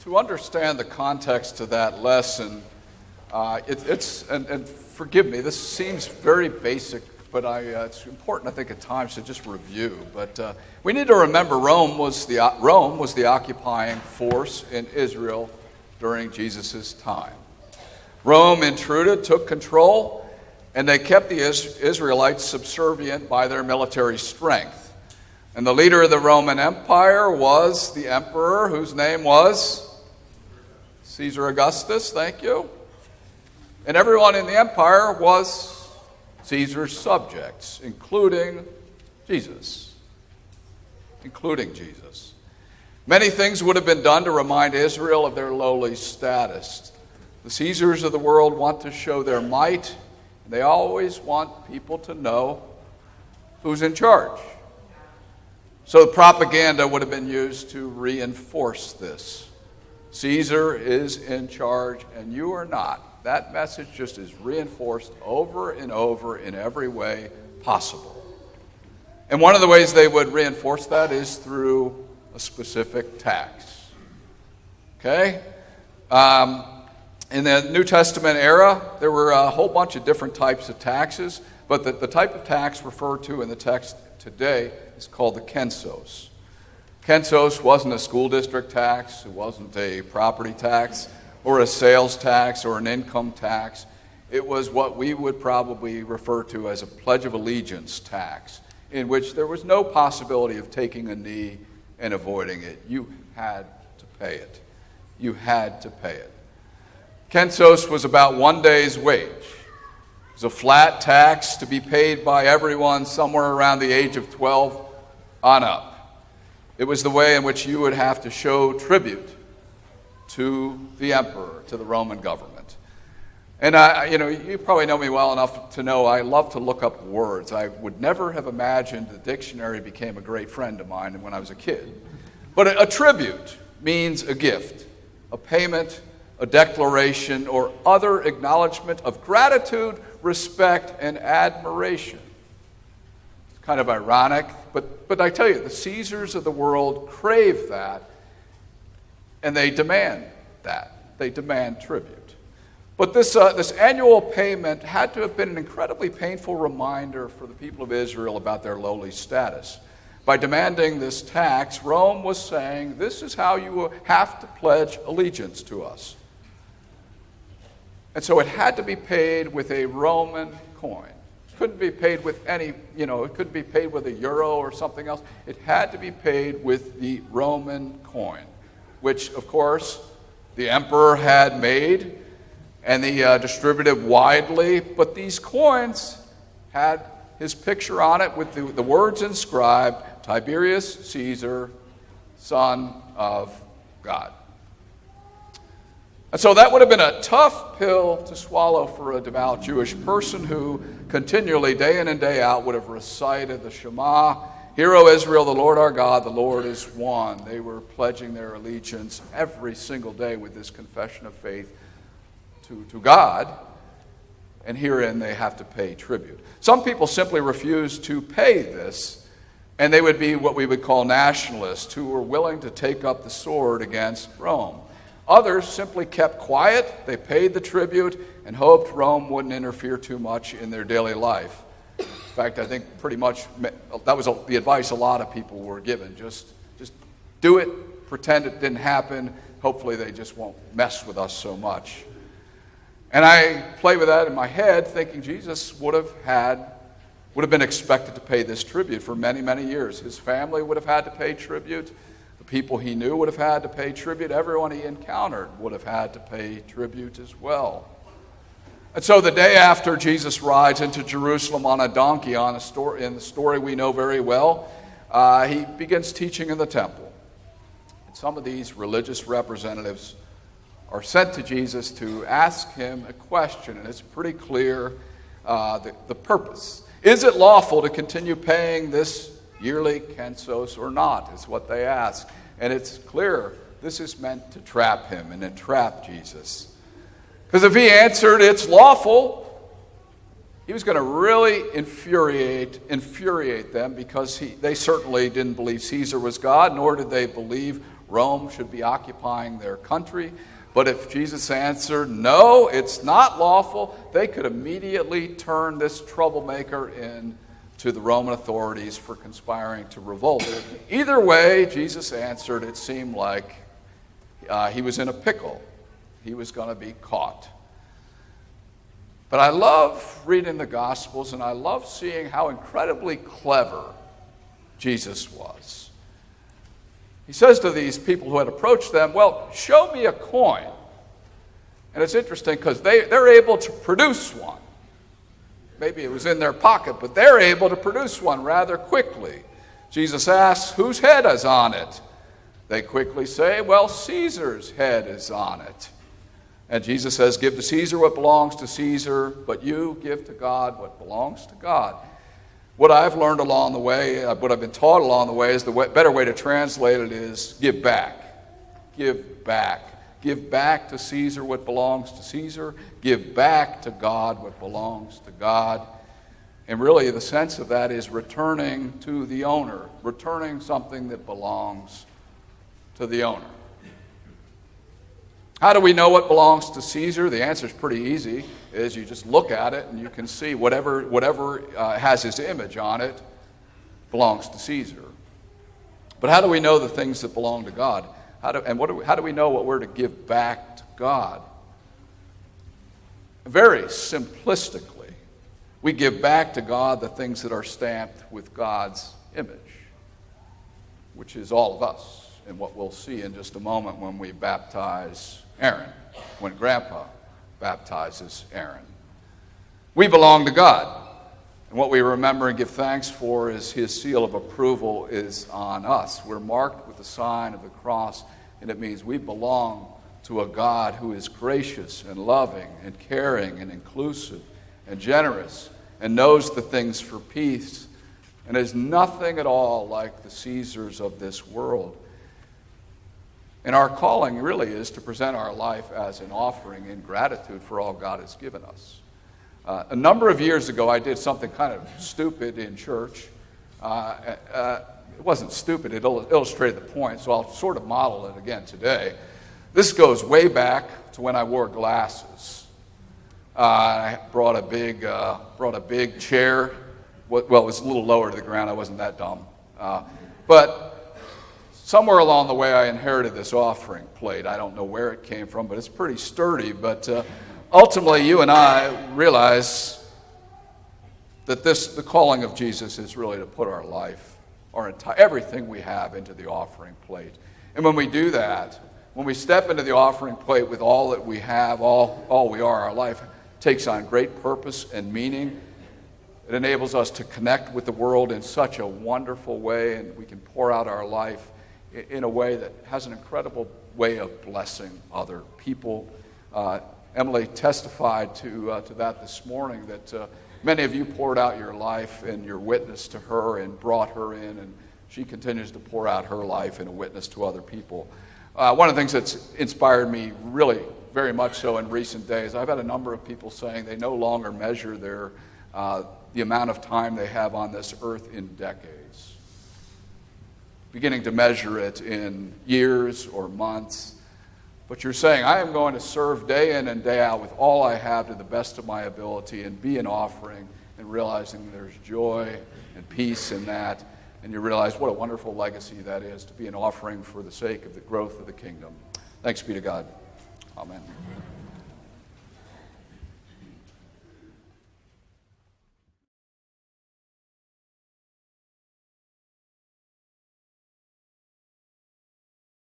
To understand the context of that lesson, and forgive me, this seems very basic, but it's important, I think, at times to just review. But we need to remember Rome was the occupying force in Israel during Jesus' time. Rome intruded, took control, and they kept the Israelites subservient by their military strength. And the leader of the Roman Empire was the emperor whose name was Caesar Augustus, thank you. And everyone in the empire was Caesar's subjects, including Jesus. Many things would have been done to remind Israel of their lowly status. The Caesars of the world want to show their might, and they always want people to know who's in charge. So the propaganda would have been used to reinforce this. Caesar is in charge, and you are not. That message just is reinforced over and over in every way possible. And one of the ways they would reinforce that is through a specific tax. Okay? In the New Testament era, there were a whole bunch of different types of taxes, but the type of tax referred to in the text today is called the kensos. Kensos wasn't a school district tax, it wasn't a property tax, or a sales tax, or an income tax. It was what we would probably refer to as a Pledge of Allegiance tax, in which there was no possibility of taking a knee and avoiding it. You had to pay it. You had to pay it. Kensos was about 1 day's wage. It was a flat tax to be paid by everyone somewhere around the age of 12 on up. It was the way in which you would have to show tribute to the emperor, to the Roman government. And you probably know me well enough to know I love to look up words. I would never have imagined the dictionary became a great friend of mine when I was a kid. But a tribute means a gift, a payment, a declaration, or other acknowledgement of gratitude, respect, and admiration. It's kind of ironic, but I tell you, the Caesars of the world crave that, and they demand that. They demand tribute. But this annual payment had to have been an incredibly painful reminder for the people of Israel about their lowly status. By demanding this tax, Rome was saying, this is how you have to pledge allegiance to us. And so it had to be paid with a Roman coin. It couldn't be paid with it couldn't be paid with a euro or something else. It had to be paid with the Roman coin, which, of course, the emperor had made and he distributed widely. But these coins had his picture on it with the words inscribed, Tiberius Caesar, son of God. And so that would have been a tough pill to swallow for a devout Jewish person who continually, day in and day out, would have recited the Shema, Hear, O Israel, the Lord our God, the Lord is one. They were pledging their allegiance every single day with this confession of faith to God, and herein they have to pay tribute. Some people simply refuse to pay this, and they would be what we would call nationalists who were willing to take up the sword against Rome. Others simply kept quiet, they paid the tribute, and hoped Rome wouldn't interfere too much in their daily life. In fact, I think pretty much that was the advice a lot of people were given. Just do it, pretend it didn't happen, hopefully they just won't mess with us so much. And I play with that in my head, thinking Jesus would have been expected to pay this tribute for many, many years. His family would have had to pay tribute. The people he knew would have had to pay tribute. Everyone he encountered would have had to pay tribute as well. And so the day after Jesus rides into Jerusalem on a donkey in the story we know very well, he begins teaching in the temple. And some of these religious representatives are sent to Jesus to ask him a question, and it's pretty clear the purpose. Is it lawful to continue paying this yearly kensos or not, is what they ask. And it's clear this is meant to trap him and entrap Jesus. Because if he answered it's lawful, he was going to really infuriate them, because they certainly didn't believe Caesar was God, nor did they believe Rome should be occupying their country. But if Jesus answered, no, it's not lawful, they could immediately turn this troublemaker in to the Roman authorities for conspiring to revolt. Either way, Jesus answered, it seemed like he was in a pickle. He was going to be caught. But I love reading the Gospels, and I love seeing how incredibly clever Jesus was. He says to these people who had approached them, well, show me a coin. And it's interesting because they're able to produce one. Maybe it was in their pocket, but they're able to produce one rather quickly. Jesus asks, whose head is on it? They quickly say, well, Caesar's head is on it. And Jesus says, give to Caesar what belongs to Caesar, but you give to God what belongs to God. What I've learned along the way, what I've been taught along the way, is the better way to translate it is give back. Give back. Give back to Caesar what belongs to Caesar. Give back to God what belongs to God. And really the sense of that is returning to the owner, returning something that belongs to the owner. How do we know what belongs to Caesar? The answer is pretty easy, is you just look at it and you can see whatever has his image on it belongs to Caesar. But how do we know the things that belong to God? How do we know what we're to give back to God? Very simplistically, we give back to God the things that are stamped with God's image, which is all of us, and what we'll see in just a moment when we baptize Aaron, when Grandpa baptizes Aaron. We belong to God. And what we remember and give thanks for is his seal of approval is on us. We're marked with the sign of the cross, and it means we belong to a God who is gracious and loving and caring and inclusive and generous and knows the things for peace and is nothing at all like the Caesars of this world. And our calling really is to present our life as an offering in gratitude for all God has given us. A number of years ago, I did something kind of stupid in church. It wasn't stupid, it illustrated the point, so I'll sort of model it again today. This goes way back to when I wore glasses. I brought a big chair. Well, it was a little lower to the ground. I wasn't that dumb. But somewhere along the way, I inherited this offering plate. I don't know where it came from, but it's pretty sturdy. But ultimately, you and I realize that the calling of Jesus is really to put our life, everything we have into the offering plate. And when we do that, when we step into the offering plate with all that we have, all we are, our life takes on great purpose and meaning. It enables us to connect with the world in such a wonderful way, and we can pour out our life in a way that has an incredible way of blessing other people. Emily testified to that this morning, that many of you poured out your life and your witness to her and brought her in, and she continues to pour out her life and a witness to other people. One of the things that's inspired me really very much so in recent days, I've had a number of people saying they no longer measure the amount of time they have on this earth in decades, beginning to measure it in years or months. But you're saying, I am going to serve day in and day out with all I have to the best of my ability and be an offering, and realizing there's joy and peace in that. And you realize what a wonderful legacy that is, to be an offering for the sake of the growth of the kingdom. Thanks be to God. Amen.